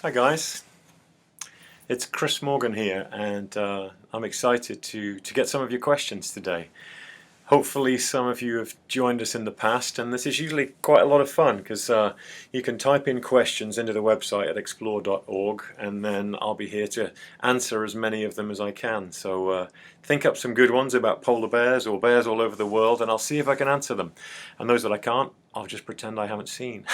Hi guys, it's Chris Morgan here, and I'm excited to get some of your questions today. Hopefully some of you have joined us in the past, and this is usually quite a lot of fun because you can type in questions into the website at explore.org, and then I'll be here to answer as many of them as I can. So think up some good ones about polar bears or bears all over the world, and I'll see if I can answer them. And those that I can't, I'll just pretend I haven't seen.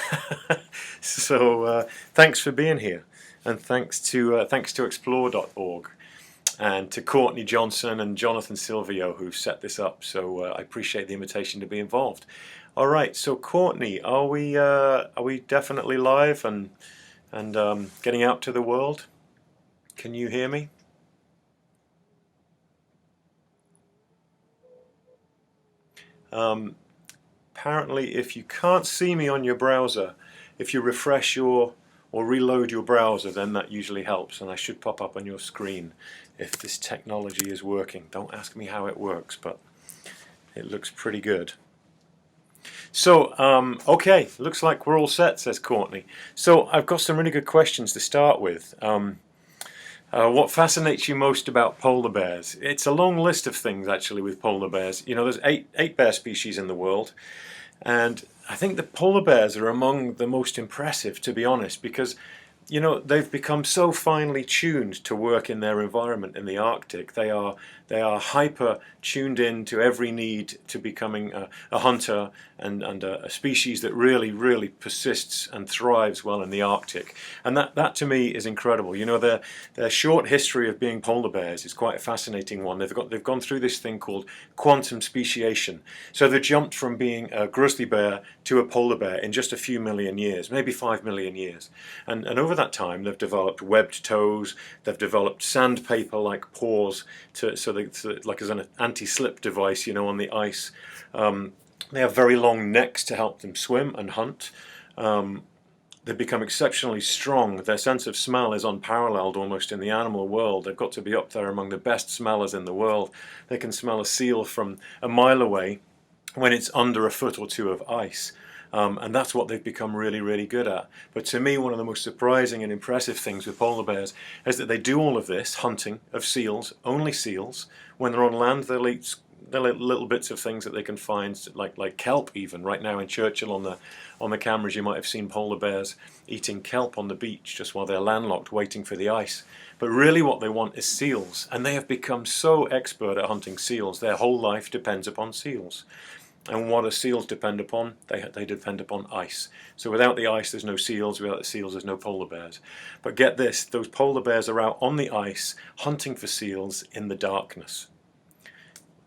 So thanks for being here, and thanks to explore.org. And to Courtney Johnson and Jonathan Silvio who set this up. So I appreciate the invitation to be involved. All right, so Courtney, are we definitely live and getting out to the world? Can you hear me? Apparently, if you can't see me on your browser, if you refresh or reload your browser, then that usually helps, and I should pop up on your screen if this technology is working. Don't ask me how it works, but it looks pretty good. So, okay, looks like we're all set, says Courtney. So I've got some really good questions to start with. What fascinates you most about polar bears? It's a long list of things, actually, with polar bears. You know, there's eight bear species in the world, and I think the polar bears are among the most impressive, to be honest, because you know they've become so finely tuned to work in their environment in the Arctic. They are hyper tuned in to every need to becoming a hunter and a species that really persists and thrives well in the Arctic. And that to me is incredible. You know, their short history of being polar bears is quite a fascinating one. They've gone through this thing called quantum speciation. So they jumped from being a grizzly bear to a polar bear in just a few million years, maybe 5 million years. And over that time they've developed webbed toes, they've developed sandpaper-like paws like as an anti-slip device, you know, on the ice. They have very long necks to help them swim and hunt. They've become exceptionally strong. Their sense of smell is unparalleled almost in the animal world. They've got to be up there among the best smellers in the world. They can smell a seal from a mile away when it's under a foot or two of ice. And that's what they've become really good at. But to me, one of the most surprising and impressive things with polar bears is that they do all of this hunting of seals, only seals. When they're on land, they'll eat little bits of things that they can find, like kelp. Even right now in Churchill on the cameras, you might have seen polar bears eating kelp on the beach just while they're landlocked, waiting for the ice. But really, what they want is seals, and they have become so expert at hunting seals. Their whole life depends upon seals. And what do seals depend upon? They depend upon ice. So without the ice, there's no seals. Without the seals, there's no polar bears. But get this, those polar bears are out on the ice hunting for seals in the darkness.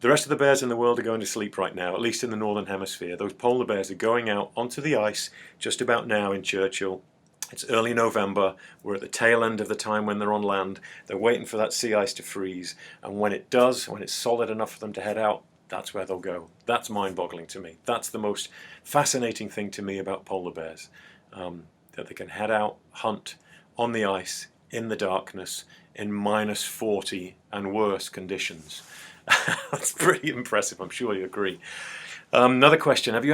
The rest of the bears in the world are going to sleep right now, at least in the northern hemisphere. Those polar bears are going out onto the ice just about now in Churchill. It's early November. We're at the tail end of the time when they're on land. They're waiting for that sea ice to freeze. And when it does, when it's solid enough for them to head out, that's where they'll go. That's mind-boggling to me. That's the most fascinating thing to me about polar bears, that they can head out, hunt on the ice, in the darkness, in -40 and worse conditions. That's pretty impressive, I'm sure you agree. Another question, have you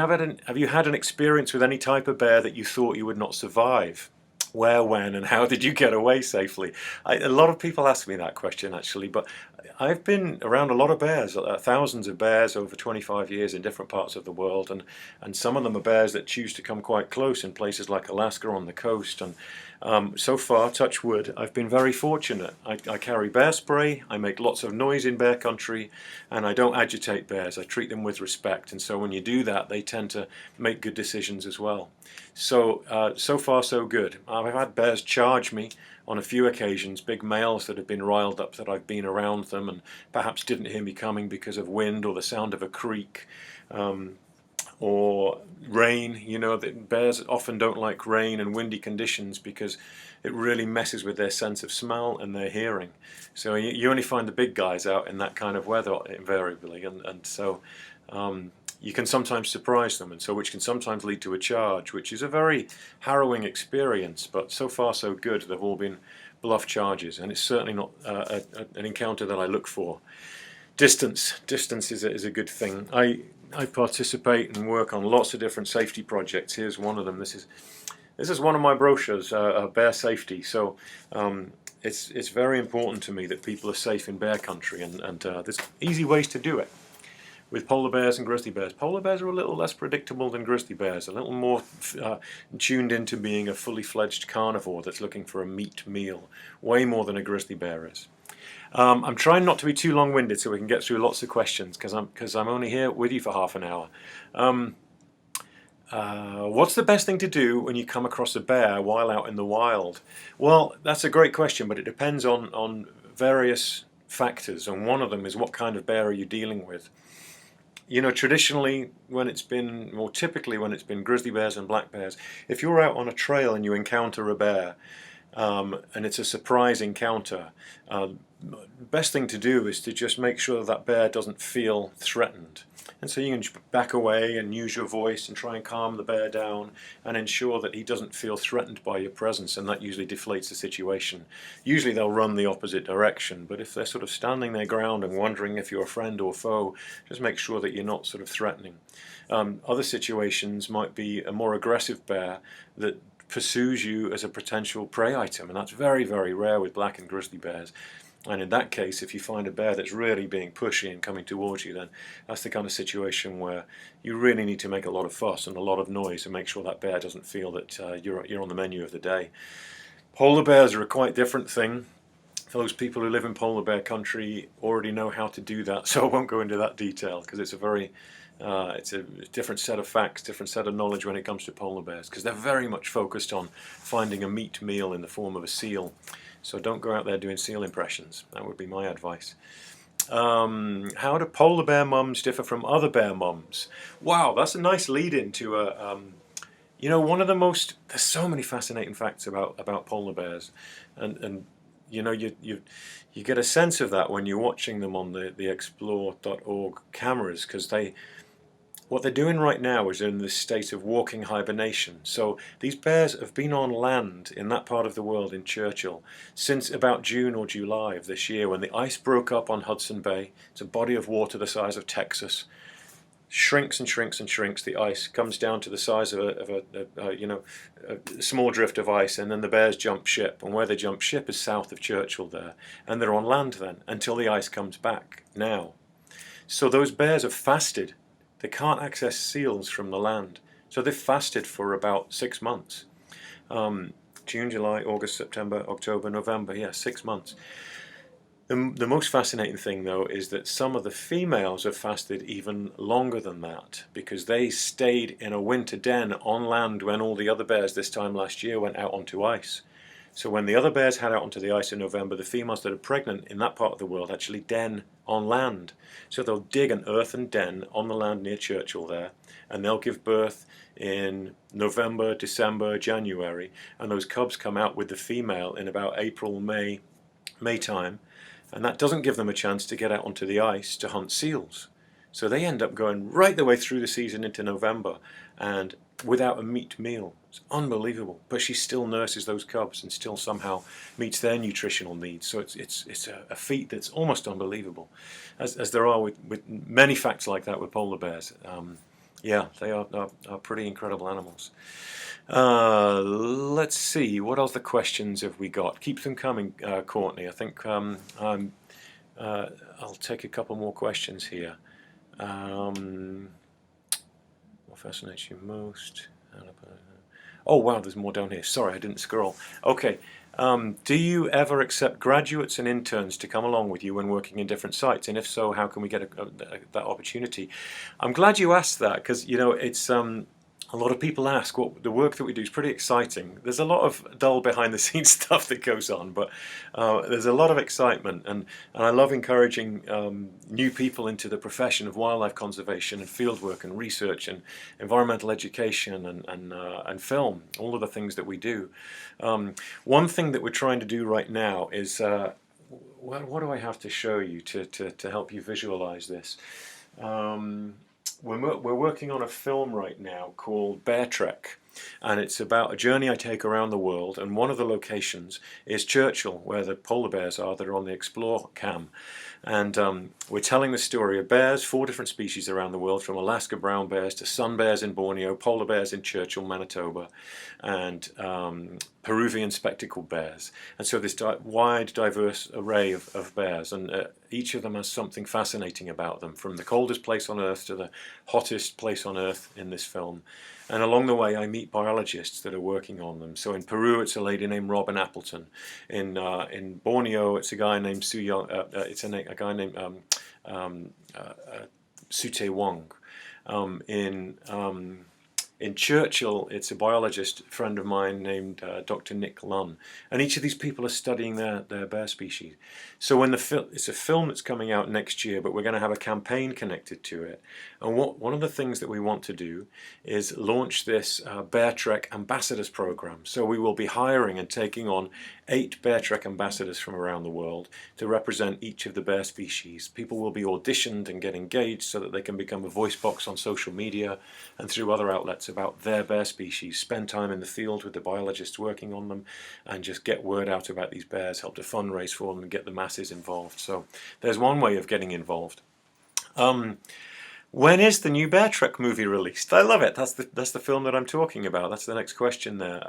had an experience with any type of bear that you thought you would not survive? Where, when, and how did you get away safely? A lot of people ask me that question, actually, but I've been around a lot of bears, thousands of bears over 25 years in different parts of the world, and some of them are bears that choose to come quite close in places like Alaska on the coast. And so far, touch wood, I've been very fortunate. I carry bear spray, I make lots of noise in bear country, and I don't agitate bears. I treat them with respect, and so when you do that, they tend to make good decisions as well. So, so far so good. I've had bears charge me on a few occasions, big males that have been riled up that I've been around them and perhaps didn't hear me coming because of wind or the sound of a creek, or rain. You know, that bears often don't like rain and windy conditions because it really messes with their sense of smell and their hearing. So you only find the big guys out in that kind of weather invariably, and so you can sometimes surprise them, and so which can sometimes lead to a charge, which is a very harrowing experience. But so far so good. They've all been bluff charges, and it's certainly not an encounter that I look for. Distance is a good thing. I participate and work on lots of different safety projects. Here's one of them. This is This is one of my brochures, bear safety. So it's very important to me that people are safe in bear country, and there's easy ways to do it. With polar bears and grizzly bears. Polar bears are a little less predictable than grizzly bears, a little more tuned into being a fully fledged carnivore that's looking for a meat meal, way more than a grizzly bear is. I'm trying not to be too long-winded so we can get through lots of questions, because I'm only here with you for half an hour. What's the best thing to do when you come across a bear while out in the wild? Well, that's a great question, but it depends on various factors, and one of them is what kind of bear are you dealing with. You know, traditionally, typically when it's been grizzly bears and black bears, if you're out on a trail and you encounter a bear, and it's a surprise encounter, best thing to do is to just make sure that bear doesn't feel threatened. And so you can back away and use your voice and try and calm the bear down and ensure that he doesn't feel threatened by your presence, and that usually deflates the situation. Usually they'll run the opposite direction, but if they're sort of standing their ground and wondering if you're a friend or foe, just make sure that you're not sort of threatening. Other situations might be a more aggressive bear that pursues you as a potential prey item, and that's very, very rare with black and grizzly bears. And in that case, if you find a bear that's really being pushy and coming towards you, then that's the kind of situation where you really need to make a lot of fuss and a lot of noise and make sure that bear doesn't feel that you're on the menu of the day. Polar bears are a quite different thing. Those people who live in polar bear country already know how to do that, so I won't go into that detail, because it's a different set of facts, different set of knowledge when it comes to polar bears, because they're very much focused on finding a meat meal in the form of a seal. So don't go out there doing seal impressions. That would be my advice. How do polar bear mums differ from other bear mums? Wow, that's a nice lead-in to you know, one of the most, there's so many fascinating facts about polar bears, and you know, you get a sense of that when you're watching them on the explore.org cameras, because what they're doing right now is in this state of walking hibernation. So these bears have been on land in that part of the world, in Churchill, since about June or July of this year, when the ice broke up on Hudson Bay. It's a body of water the size of Texas. Shrinks and shrinks and shrinks. The ice comes down to the size of a small drift of ice, and then the bears jump ship. And where they jump ship is south of Churchill there, and they're on land then until the ice comes back now. So those bears have fasted. They can't access seals from the land, so they've fasted for about 6 months. June, July, August, September, October, November, yeah, 6 months. The most fascinating thing, though, is that some of the females have fasted even longer than that, because they stayed in a winter den on land when all the other bears this time last year went out onto ice. So when the other bears head out onto the ice in November, the females that are pregnant in that part of the world actually den on land. So they'll dig an earthen den on the land near Churchill there, and they'll give birth in November, December, January, and those cubs come out with the female in about April, May time, and that doesn't give them a chance to get out onto the ice to hunt seals. So they end up going right the way through the season into November and without a meat meal. It's unbelievable. But she still nurses those cubs and still somehow meets their nutritional needs. So it's a feat that's almost unbelievable, as there are with many facts like that with polar bears. Yeah, they are pretty incredible animals. Let's see, what other questions have we got? Keep them coming, Courtney. I think I'll take a couple more questions here. What fascinates you most? Oh wow, there's more down here. Sorry, I didn't scroll. Okay. Do you ever accept graduates and interns to come along with you when working in different sites? And if so, how can we get that opportunity? I'm glad you asked that, because you know, it's a lot of people ask. What the work that we do is pretty exciting. There's a lot of dull behind the scenes stuff that goes on, but there's a lot of excitement, and I love encouraging new people into the profession of wildlife conservation and fieldwork and research and environmental education and film, all of the things that we do. One thing that we're trying to do right now is, what do I have to show you to help you visualize this? We're working on a film right now called Bear Trek, and it's about a journey I take around the world, and one of the locations is Churchill, where the polar bears are that are on the Explore cam. And we're telling the story of bears, 4 different species around the world, from Alaska brown bears to sun bears in Borneo, polar bears in Churchill, Manitoba, and Peruvian spectacled bears. And so this wide, diverse array of bears, and each of them has something fascinating about them, from the coldest place on Earth to the hottest place on Earth in this film. And along the way I meet biologists that are working on them. So in Peru it's a lady named Robin Appleton. In Borneo it's a guy named a guy named Sute Wong. In Churchill, it's a biologist friend of mine named Dr. Nick Lunn, and each of these people are studying their bear species. So when it's a film that's coming out next year, but we're going to have a campaign connected to it. And one of the things that we want to do is launch this Bear Trek Ambassadors program. So we will be hiring and taking on 8 Bear Trek ambassadors from around the world to represent each of the bear species. People will be auditioned and get engaged so that they can become a voice box on social media and through other outlets about their bear species, spend time in the field with the biologists working on them, and just get word out about these bears, help to fundraise for them and get the masses involved. So there's one way of getting involved. When is the new Bear Trek movie released? I love it. That's the film that I'm talking about. That's the next question there.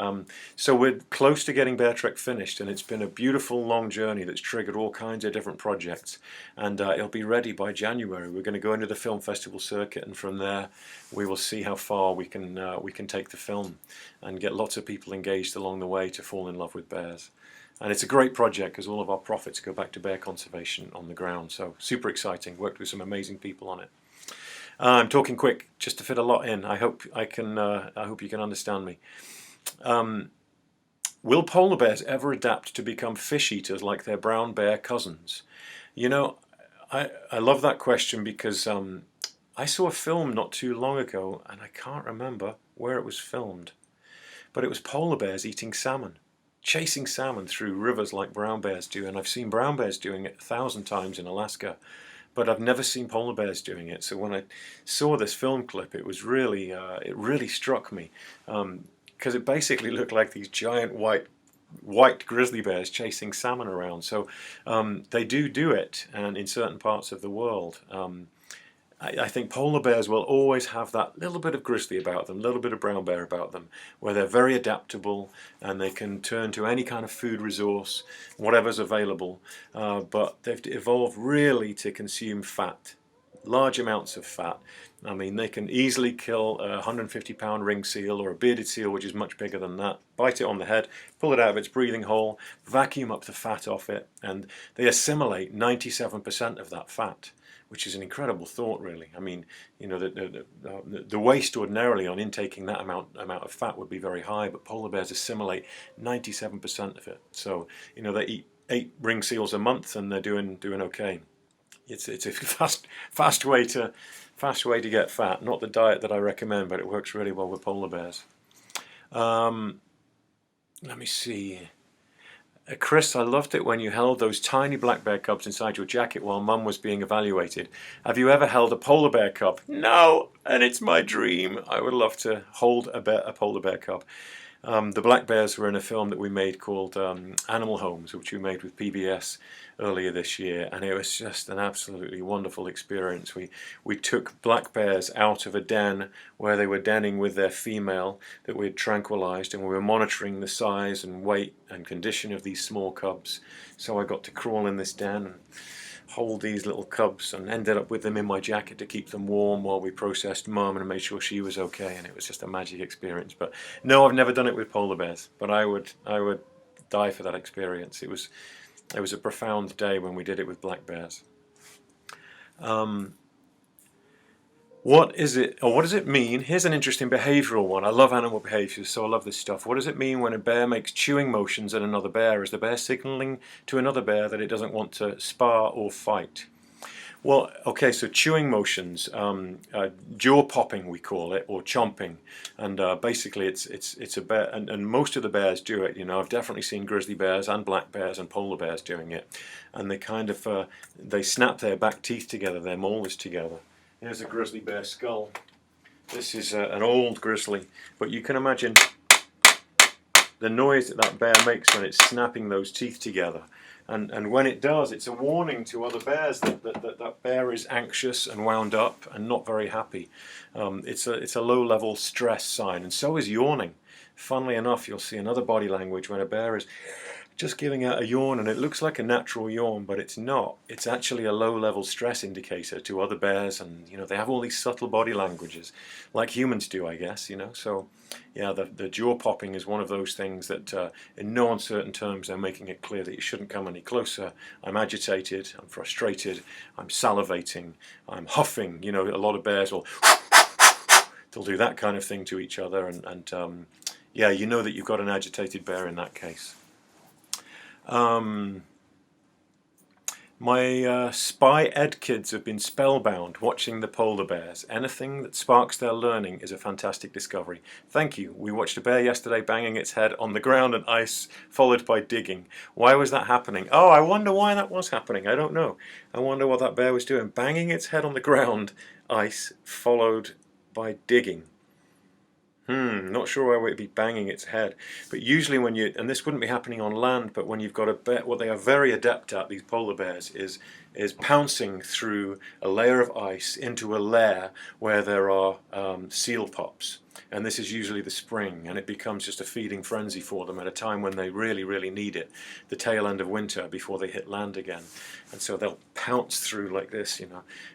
So we're close to getting Bear Trek finished, and it's been a beautiful long journey that's triggered all kinds of different projects, and it'll be ready by January. We're going to go into the film festival circuit, and from there we will see how far we can take the film and get lots of people engaged along the way to fall in love with bears. And it's a great project because all of our profits go back to bear conservation on the ground. So super exciting. Worked with some amazing people on it. I'm talking quick just to fit a lot in. I hope you can understand me. Will polar bears ever adapt to become fish eaters like their brown bear cousins? You know, I love that question because I saw a film not too long ago, and I can't remember where it was filmed, but it was polar bears eating salmon, chasing salmon through rivers like brown bears do, and I've seen brown bears doing it 1,000 times in Alaska. But I've never seen polar bears doing it. So when I saw this film clip, it was really, it really struck me, because it basically looked like these giant white grizzly bears chasing salmon around. So they do it, and in certain parts of the world. I think polar bears will always have that little bit of grizzly about them, a little bit of brown bear about them, where they're very adaptable and they can turn to any kind of food resource, whatever's available, but they've evolved really to consume fat, large amounts of fat. I mean, they can easily kill a 150-pound ring seal or a bearded seal, which is much bigger than that, bite it on the head, pull it out of its breathing hole, vacuum up the fat off it, and they assimilate 97% of that fat, which is an incredible thought, really. I mean, you know, the waste ordinarily on intaking that amount of fat would be very high, but polar bears assimilate 97% of it. So, you know, they eat 8 ring seals a month, and they're doing okay. It's a fast way to get fat. Not the diet that I recommend, but it works really well with polar bears. Let me see. Chris, I loved it when you held those tiny black bear cubs inside your jacket while Mum was being evaluated. Have you ever held a polar bear cub? No, and it's my dream. I would love to hold a polar bear cub. The black bears were in a film that we made called Animal Homes, which we made with PBS earlier this year, and it was just an absolutely wonderful experience. We took black bears out of a den where they were denning with their female that we had tranquilized, and we were monitoring the size and weight and condition of these small cubs. So I got to crawl in this den and hold these little cubs, and ended up with them in my jacket to keep them warm while we processed Mum and made sure she was okay, and it was just a magic experience. But no, I've never done it with polar bears, but I would die for that experience. It was a profound day when we did it with black bears. What does it mean? Here's an interesting behavioral one. I love animal behaviors, so I love this stuff. What does it mean when a bear makes chewing motions at another bear? Is the bear signaling to another bear that it doesn't want to spar or fight? Well, okay, so chewing motions, jaw popping we call it, or chomping, and basically it's a bear, and most of the bears do it. You know, I've definitely seen grizzly bears and black bears and polar bears doing it, and they kind of they snap their back teeth together, their molars together. Here's a grizzly bear skull. This is an old grizzly, but you can imagine the noise that that bear makes when it's snapping those teeth together. And when it does, it's a warning to other bears that bear is anxious and wound up and not very happy. It's a low-level stress sign, and so is yawning. Funnily enough, you'll see another body language when a bear is just giving out a yawn, and it looks like a natural yawn, but it's not. It's actually a low-level stress indicator to other bears, and they have all these subtle body languages, like humans do, I guess. So yeah, the jaw popping is one of those things that, in no uncertain terms, they're making it clear that you shouldn't come any closer. I'm agitated, I'm frustrated, I'm salivating, I'm huffing. A lot of bears will they'll do that kind of thing to each other, and yeah, you know that you've got an agitated bear in that case. My spy ed kids have been spellbound watching the polar bears. Anything that sparks their learning is a fantastic discovery. Thank you. We watched a bear yesterday banging its head on the ground and ice, followed by digging. Why was that happening? Oh, I wonder why that was happening. I don't know. I wonder what that bear was doing. Banging its head on the ground, ice, followed by digging. Not sure why it would be banging its head, but usually and this wouldn't be happening on land, but when you've got a bear, what they are very adept at, these polar bears, is pouncing through a layer of ice into a lair where there are seal pups, and this is usually the spring, and it becomes just a feeding frenzy for them at a time when they really, really need it, the tail end of winter before they hit land again, and so they'll pounce through like this,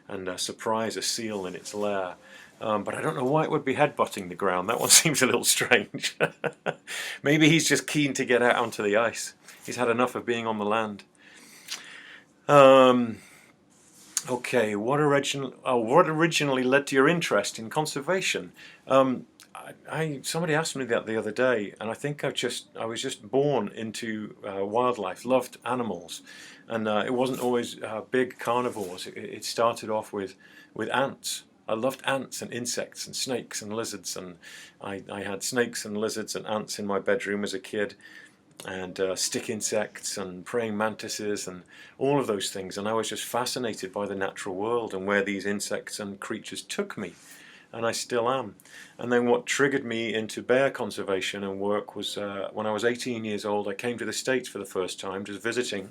and surprise a seal in its lair. But I don't know why it would be headbutting the ground. That one seems a little strange. Maybe he's just keen to get out onto the ice. He's had enough of being on the land. Okay, what originally led to your interest in conservation? Somebody asked me that the other day, and I think I was just born into wildlife, loved animals, and it wasn't always big carnivores. It started off with ants. I loved ants and insects and snakes and lizards, and I had snakes and lizards and ants in my bedroom as a kid, and stick insects and praying mantises and all of those things, and I was just fascinated by the natural world and where these insects and creatures took me, and I still am. And then what triggered me into bear conservation and work was when I was 18 years old. I came to the States for the first time, just visiting,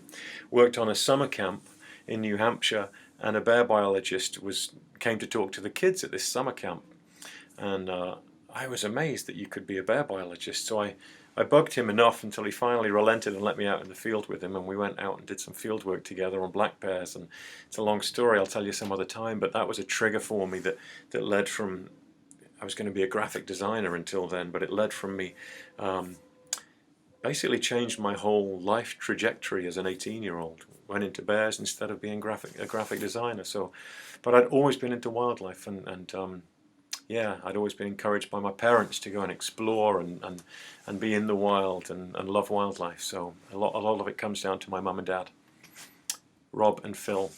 worked on a summer camp in New Hampshire, and a bear biologist came to talk to the kids at this summer camp, and I was amazed that you could be a bear biologist. So I bugged him enough until he finally relented and let me out in the field with him, and we went out and did some field work together on black bears, and it's a long story, I'll tell you some other time, but that was a trigger for me that led from, I was going to be a graphic designer until then, but it led from me, basically changed my whole life trajectory as an 18-year-old. Went into bears instead of being a graphic designer. So, but I'd always been into wildlife, and yeah, I'd always been encouraged by my parents to go and explore and be in the wild and love wildlife. So a lot of it comes down to my mum and dad, Rob and Phil.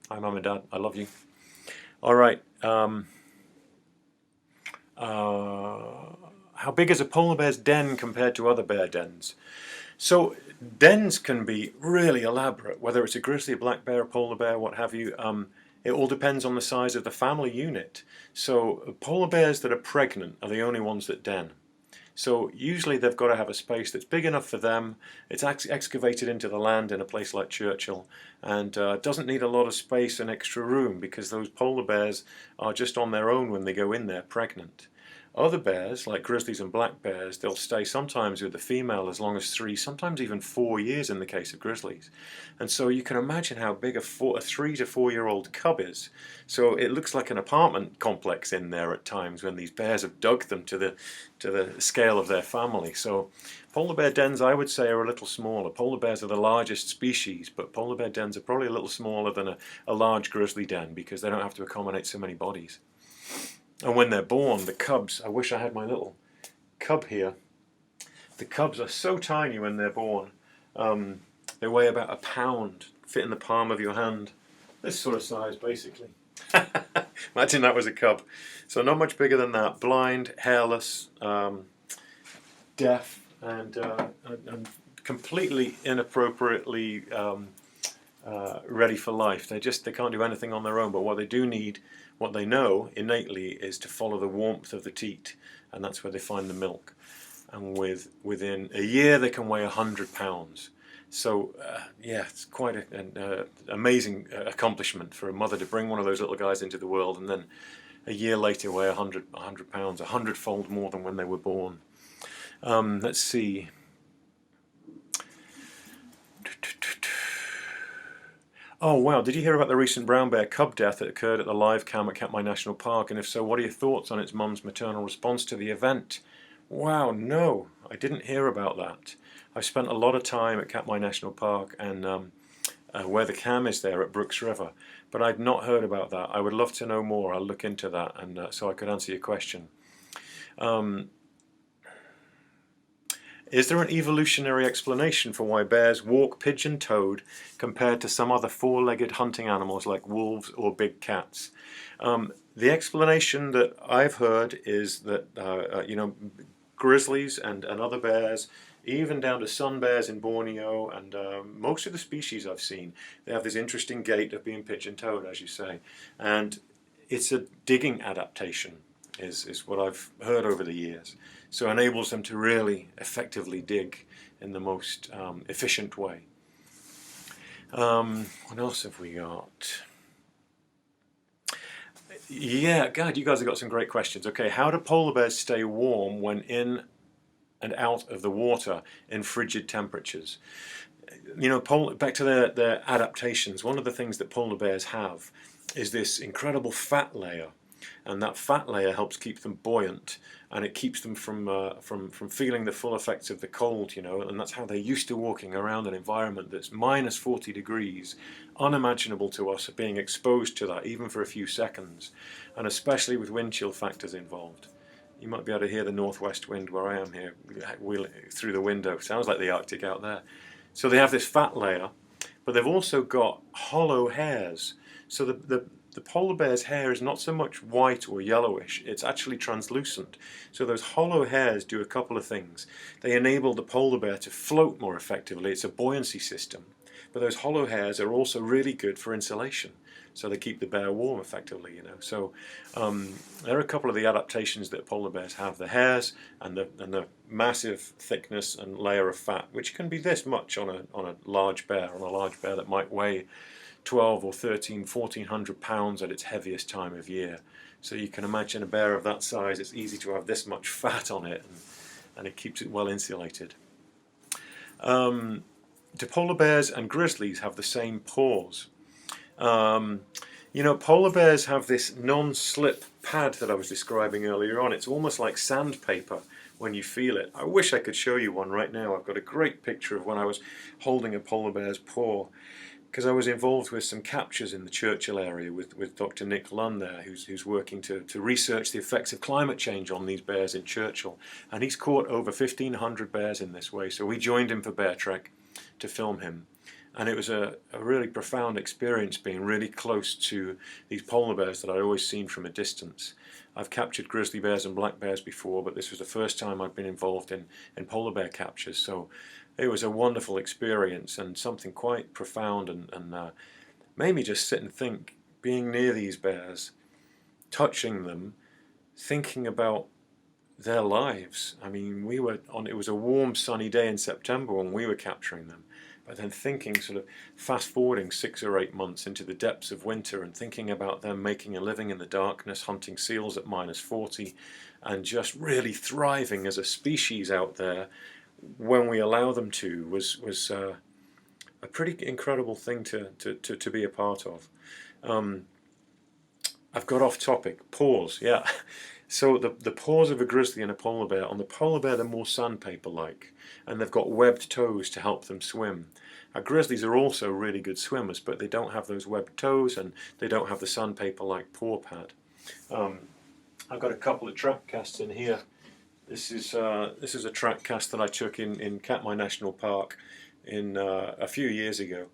Hi, mum and dad, I love you. All right. How big is a polar bear's den compared to other bear dens? So dens can be really elaborate, whether it's a grizzly, a black bear, a polar bear, what have you. It all depends on the size of the family unit. So polar bears that are pregnant are the only ones that den. So usually they've got to have a space that's big enough for them. It's excavated into the land in a place like Churchill, and doesn't need a lot of space and extra room, because those polar bears are just on their own when they go in there pregnant. Other bears, like grizzlies and black bears, they'll stay sometimes with the female as long as 3, sometimes even 4 years in the case of grizzlies. And so you can imagine how big a 3 to 4 year old cub is. So it looks like an apartment complex in there at times when these bears have dug them to the scale of their family. So polar bear dens, I would say, are a little smaller. Polar bears are the largest species, but polar bear dens are probably a little smaller than a large grizzly den, because they don't have to accommodate so many bodies. And when they're born, the cubs, I wish I had my little cub here. The cubs are so tiny when they're born. They weigh about a pound, fit in the palm of your hand. This sort of size, basically. Imagine that was a cub. So not much bigger than that. Blind, hairless, deaf, and completely inappropriately ready for life. They can't do anything on their own, but what they do need, what they know innately, is to follow the warmth of the teat, and that's where they find the milk. And within a year they can weigh 100 pounds. So yeah, it's quite an amazing accomplishment for a mother to bring one of those little guys into the world and then a year later weigh 100 pounds, 100-fold more than when they were born. Let's see. Oh wow, did you hear about the recent brown bear cub death that occurred at the live cam at Katmai National Park? And if so, what are your thoughts on its mum's maternal response to the event? Wow, no, I didn't hear about that. I've spent a lot of time at Katmai National Park and where the cam is there at Brooks River, but I've not heard about that. I would love to know more. I'll look into that and so I could answer your question. Is there an evolutionary explanation for why bears walk pigeon-toed compared to some other four-legged hunting animals like wolves or big cats? The explanation that I've heard is that grizzlies and other bears, even down to sun bears in Borneo and most of the species I've seen, they have this interesting gait of being pigeon-toed, as you say, and it's a digging adaptation is what I've heard over the years. So it enables them to really effectively dig in the most efficient way. What else have we got? Yeah, God, you guys have got some great questions. Okay, how do polar bears stay warm when in and out of the water in frigid temperatures? You know, back to their adaptations, one of the things that polar bears have is this incredible fat layer. And that fat layer helps keep them buoyant, and it keeps them from feeling the full effects of the cold, you know, and that's how they're used to walking around an environment that's minus 40 degrees, unimaginable to us being exposed to that even for a few seconds, and especially with wind chill factors involved. You might be able to hear the northwest wind where I am here through the window. Sounds like the Arctic out there. So they have this fat layer, but they've also got hollow hairs. So the polar bear's hair is not so much white or yellowish, it's actually translucent. So those hollow hairs do a couple of things. They enable the polar bear to float more effectively. It's a buoyancy system. But those hollow hairs are also really good for insulation. So they keep the bear warm effectively, you know. So there are a couple of the adaptations that polar bears have. The hairs and the massive thickness and layer of fat, which can be this much on a large bear, that might weigh 12 or 13, 1400 pounds at its heaviest time of year. So you can imagine a bear of that size, it's easy to have this much fat on it, and it keeps it well insulated. Do polar bears and grizzlies have the same paws? You know, polar bears have this non-slip pad that I was describing earlier on. It's almost like sandpaper when you feel it. I wish I could show you one right now. I've got a great picture of when I was holding a polar bear's paw, because I was involved with some captures in the Churchill area with Dr. Nick Lunn there, who's working to research the effects of climate change on these bears in Churchill. And he's caught over 1,500 bears in this way. So we joined him for Bear Trek to film him. And it was a really profound experience being really close to these polar bears that I'd always seen from a distance. I've captured grizzly bears and black bears before, but this was the first time I've been involved in polar bear captures. So it was a wonderful experience and something quite profound, and made me just sit and think, being near these bears, touching them, thinking about their lives. I mean, it was a warm sunny day in September when we were capturing them, but then thinking, sort of fast forwarding 6 or 8 months into the depths of winter and thinking about them making a living in the darkness, hunting seals at minus 40, and just really thriving as a species out there when we allow them to, was a pretty incredible thing to be a part of. I've got off topic. Paws, yeah. So the paws of a grizzly and a polar bear, on the polar bear they're more sandpaper-like, and they've got webbed toes to help them swim. Grizzlies are also really good swimmers, but they don't have those webbed toes and they don't have the sandpaper-like paw pad. I've got a couple of track casts in here. This is a track cast that I took in Katmai National Park a few years ago.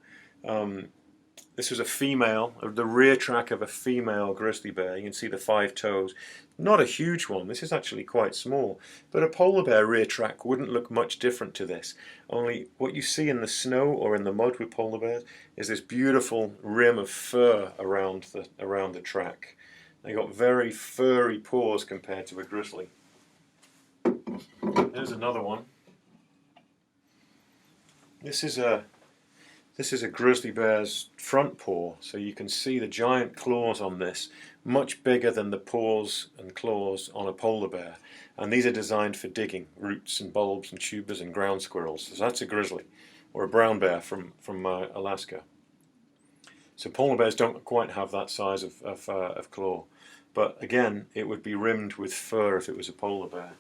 This was a female, the rear track of a female grizzly bear. You can see the 5 toes. Not a huge one, this is actually quite small, but a polar bear rear track wouldn't look much different to this. Only what you see in the snow or in the mud with polar bears is this beautiful rim of fur around the track. They got very furry paws compared to a grizzly. Here's another one. This is a grizzly bear's front paw, so you can see the giant claws on this, much bigger than the paws and claws on a polar bear. And these are designed for digging roots and bulbs and tubers and ground squirrels. So that's a grizzly, or a brown bear from Alaska. So polar bears don't quite have that size of claw. But again, it would be rimmed with fur if it was a polar bear.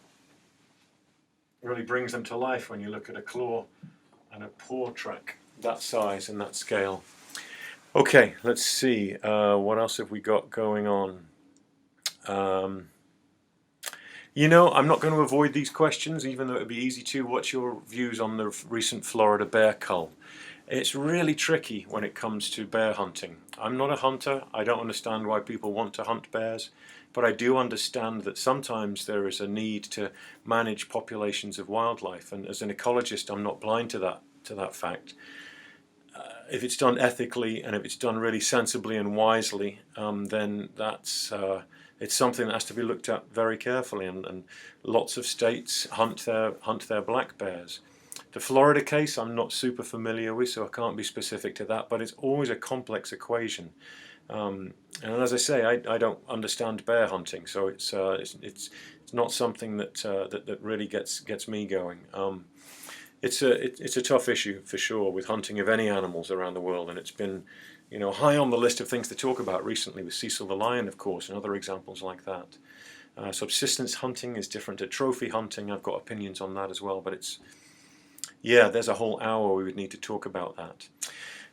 It really brings them to life when you look at a claw and a paw track that size and that scale. Okay, let's see. What else have we got going on? You know, I'm not going to avoid these questions, even though it would be easy to. What's your views on the recent Florida bear cull? It's really tricky when it comes to bear hunting. I'm not a hunter. I don't understand why people want to hunt bears, but I do understand that sometimes there is a need to manage populations of wildlife, and as an ecologist, I'm not blind to that fact. If it's done ethically and if it's done really sensibly and wisely, then it's something that has to be looked at very carefully. And lots of states hunt their black bears. The Florida case I'm not super familiar with, so I can't be specific to that. But it's always a complex equation. And as I say, I don't understand bear hunting, so it's not something that really gets me going. It's a tough issue for sure with hunting of any animals around the world, and it's been, you know, high on the list of things to talk about recently with Cecil the lion, of course, and other examples like that. Subsistence hunting is different to trophy hunting. I've got opinions on that as well, but there's a whole hour we would need to talk about that.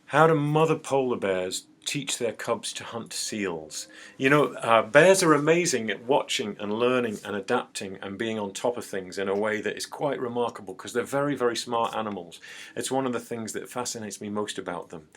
How do mother polar bears teach their cubs to hunt seals? You know, bears are amazing at watching and learning and adapting and being on top of things in a way that is quite remarkable, because they're very, very smart animals. It's one of the things that fascinates me most about them.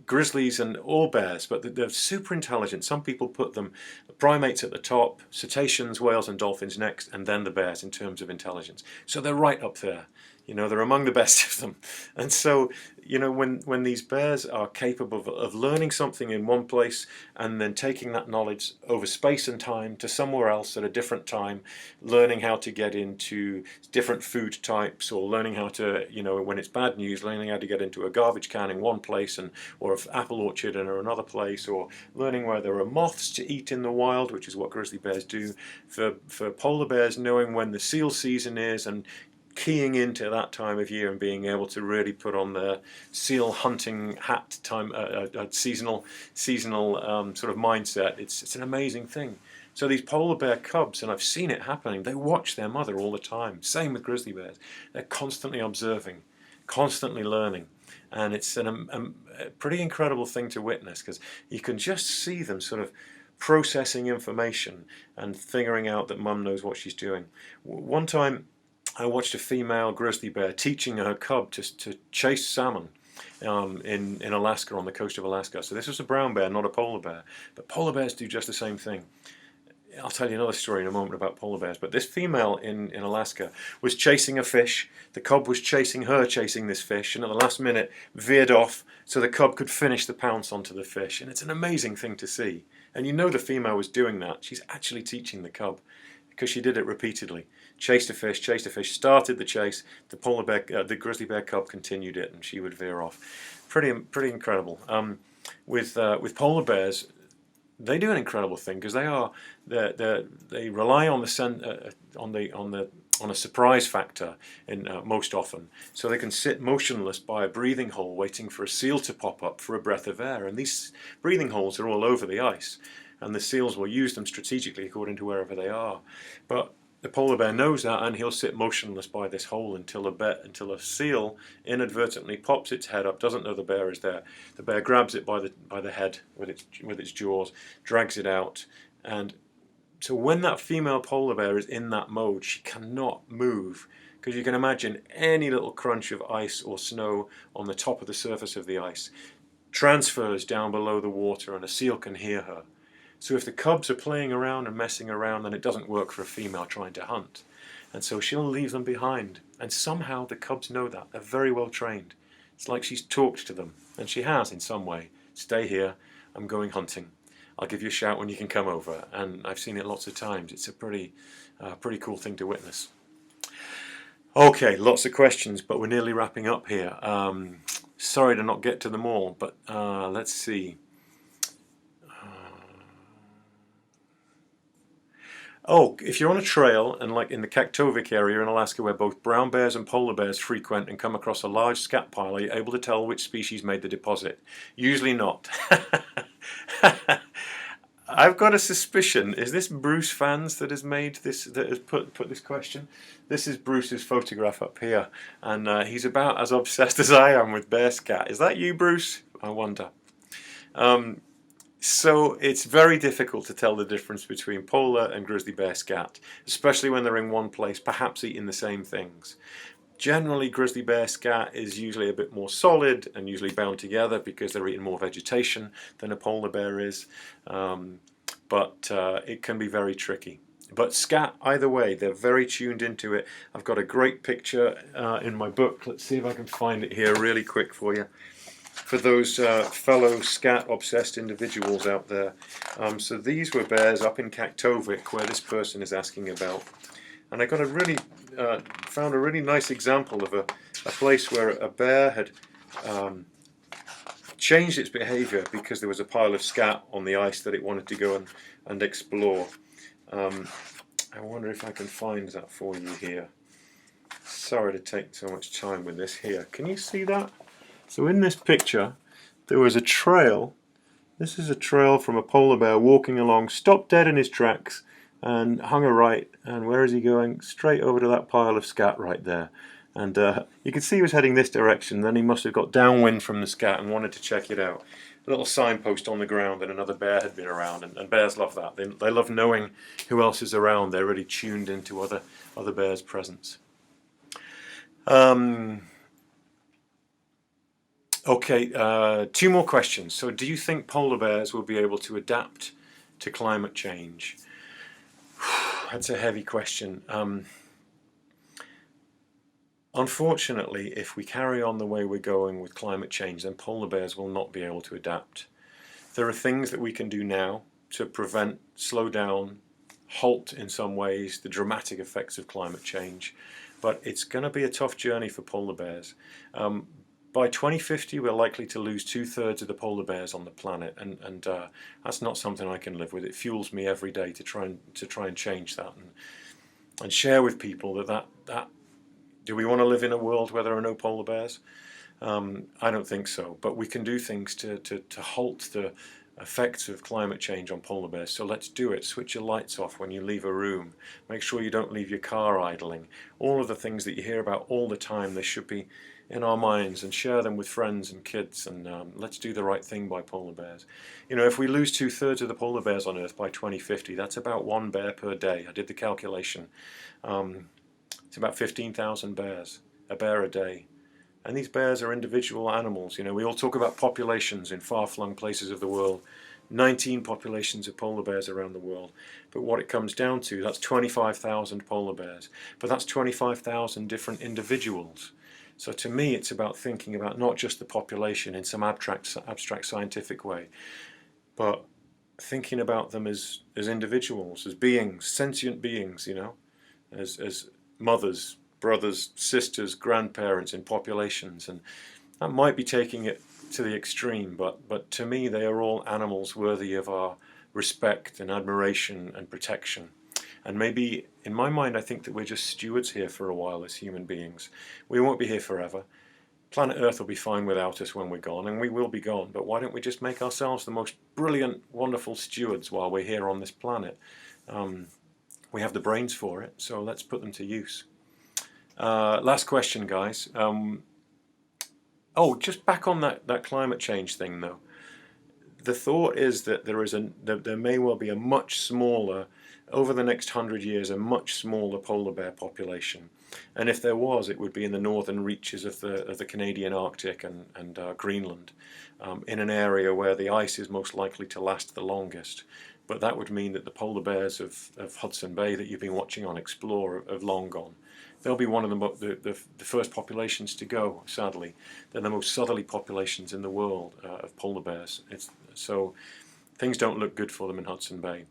Grizzlies and all bears, but they're super intelligent. Some people put them, primates at the top, cetaceans, whales and dolphins next, and then the bears in terms of intelligence. So they're right up there. You know, they're among the best of them. And so, you know, when these bears are capable of learning something in one place and then taking that knowledge over space and time to somewhere else at a different time, learning how to get into different food types, or learning how to, you know, when it's bad news, learning how to get into a garbage can in one place or an apple orchard in another place, or learning where there are moths to eat in the wild, which is what grizzly bears do. For polar bears, knowing when the seal season is and keying into that time of year and being able to really put on their seal hunting hat time, seasonal sort of mindset. It's an amazing thing. So these polar bear cubs, and I've seen it happening, they watch their mother all the time. Same with grizzly bears. They're constantly observing, constantly learning. And it's a pretty incredible thing to witness, because you can just see them sort of processing information and figuring out that mum knows what she's doing. One time I watched a female grizzly bear teaching her cub to chase salmon in Alaska, on the coast of Alaska. So this was a brown bear, not a polar bear. But polar bears do just the same thing. I'll tell you another story in a moment about polar bears. But this female in Alaska was chasing a fish. The cub was chasing her, chasing this fish, and at the last minute veered off so the cub could finish the pounce onto the fish. And it's an amazing thing to see. And you know the female was doing that. She's actually teaching the cub, because she did it repeatedly. Chased a fish, started the chase. The grizzly bear cub continued it, and she would veer off. Pretty incredible. With polar bears, they do an incredible thing, because they rely on a surprise factor most often. So they can sit motionless by a breathing hole, waiting for a seal to pop up for a breath of air. And these breathing holes are all over the ice, and the seals will use them strategically according to wherever they are. But the polar bear knows that, and he'll sit motionless by this hole until a seal inadvertently pops its head up, doesn't know the bear is there. The bear grabs it by the head with its jaws, drags it out, and so when that female polar bear is in that mode, she cannot move, because you can imagine any little crunch of ice or snow on the top of the surface of the ice. transfers down below the water and a seal can hear her. So if the cubs are playing around and messing around, then it doesn't work for a female trying to hunt. And so she'll leave them behind. And somehow the cubs know that. They're very well trained. It's like she's talked to them, and she has in some way. Stay here, I'm going hunting. I'll give you a shout when you can come over. And I've seen it lots of times. It's a pretty cool thing to witness. Okay, lots of questions, but we're nearly wrapping up here. Sorry to not get to them all, but let's see. Oh, if you're on a trail, and like in the Kaktovik area in Alaska where both brown bears and polar bears frequent and come across a large scat pile, are you able to tell which species made the deposit? Usually not. I've got a suspicion. Is this Bruce Fans that has made this, that has put this question? This is Bruce's photograph up here, and he's about as obsessed as I am with bear scat. Is that you, Bruce? I wonder. So it's very difficult to tell the difference between polar and grizzly bear scat, especially when they're in one place, perhaps eating the same things. Generally, grizzly bear scat is usually a bit more solid and usually bound together because they're eating more vegetation than a polar bear is, but it can be very tricky. But scat, either way, they're very tuned into it. I've got a great picture in my book. Let's see if I can find it here really quick for you. For those fellow scat-obsessed individuals out there. So these were bears up in Kaktovik, where this person is asking about. And I got a really, found a really nice example of a place where a bear had changed its behavior because there was a pile of scat on the ice that it wanted to go and explore. I wonder if I can find that for you here. Sorry to take so much time with this here. Can you see that? So in this picture, there was a trail. This is a trail from a polar bear walking along, stopped dead in his tracks, and hung a right. And where is he going? Straight over to that pile of scat right there. And you can see he was heading this direction. Then he must have got downwind from the scat and wanted to check it out. A little signpost on the ground that another bear had been around, and bears love that. They love knowing who else is around. They're really tuned into other bears' presence. Okay, two more questions. So do you think polar bears will be able to adapt to climate change? That's a heavy question. Unfortunately, if we carry on the way we're going with climate change, then polar bears will not be able to adapt. There are things that we can do now to prevent, slow down, halt in some ways the dramatic effects of climate change, but it's going to be a tough journey for polar bears. By 2050, we're likely to lose 2/3 of the polar bears on the planet, and that's not something I can live with. It fuels me every day to try and change that and share with people that do we want to live in a world where there are no polar bears? I don't think so, but we can do things to halt the effects of climate change on polar bears. So let's do it. Switch your lights off when you leave a room. Make sure you don't leave your car idling. All of the things that you hear about all the time, they should be in our minds, and share them with friends and kids, and let's do the right thing by polar bears. You know, if we lose 2/3 of the polar bears on Earth by 2050, that's about 1 bear per day. I did the calculation. It's about 15,000 bears, a bear a day. And these bears are individual animals. You know, we all talk about populations in far-flung places of the world. 19 populations of polar bears around the world. But what it comes down to, that's 25,000 polar bears. But that's 25,000 different individuals. So to me, it's about thinking about not just the population in some abstract scientific way, but thinking about them as individuals, as beings, sentient beings, you know, as mothers, brothers, sisters, grandparents in populations. And that might be taking it to the extreme, but to me they are all animals worthy of our respect and admiration and protection. And maybe, in my mind, I think that we're just stewards here for a while as human beings. We won't be here forever. Planet Earth will be fine without us when we're gone, and we will be gone. But why don't we just make ourselves the most brilliant, wonderful stewards while we're here on this planet? We have the brains for it, so let's put them to use. Last question, guys. Oh, just back on that climate change thing, though. The thought is that there may well be a much smaller over the next 100 years a much smaller polar bear population. And if there was, it would be in the northern reaches of the Canadian Arctic and Greenland, in an area where the ice is most likely to last the longest. But that would mean that the polar bears of Hudson Bay that you've been watching on Explore have long gone. They'll be one of the first populations to go, sadly. They're the most southerly populations in the world of polar bears. So things don't look good for them in Hudson Bay.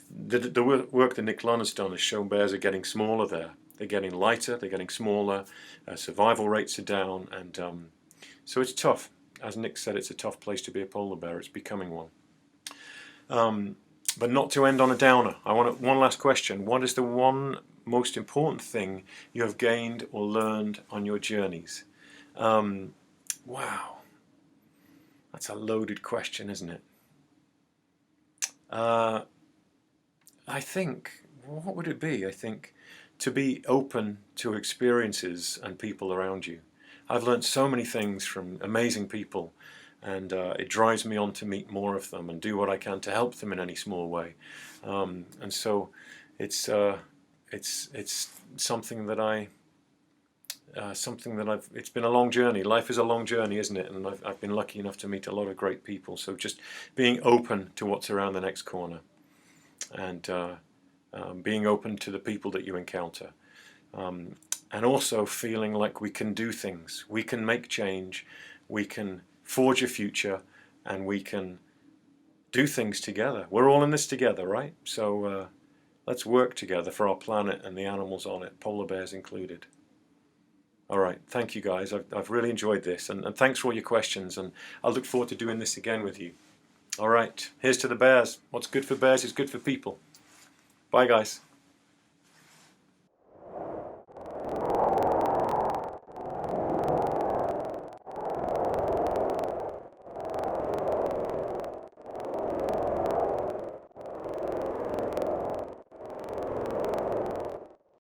The work that Nick Lunn has done has shown bears are getting smaller there. They're getting lighter, they're getting smaller, survival rates are down, and so it's tough. As Nick said, it's a tough place to be a polar bear. It's becoming one. But not to end on a downer. I want one last question. What is the one most important thing you have gained or learned on your journeys? Wow. That's a loaded question, isn't it? I think, what would it be? I think to be open to experiences and people around you. I've learned so many things from amazing people, and it drives me on to meet more of them and do what I can to help them in any small way. And so it's something that it's been a long journey. Life is a long journey, isn't it? And I've been lucky enough to meet a lot of great people. So just being open to what's around the next corner, and being open to the people that you encounter. And also feeling like we can do things, we can make change, we can forge a future, and we can do things together. We're all in this together, right? So let's work together for our planet and the animals on it, polar bears included. All right, thank you guys. I've really enjoyed this, and thanks for all your questions, and I look forward to doing this again with you. All right, here's to the bears. What's good for bears is good for people. Bye guys.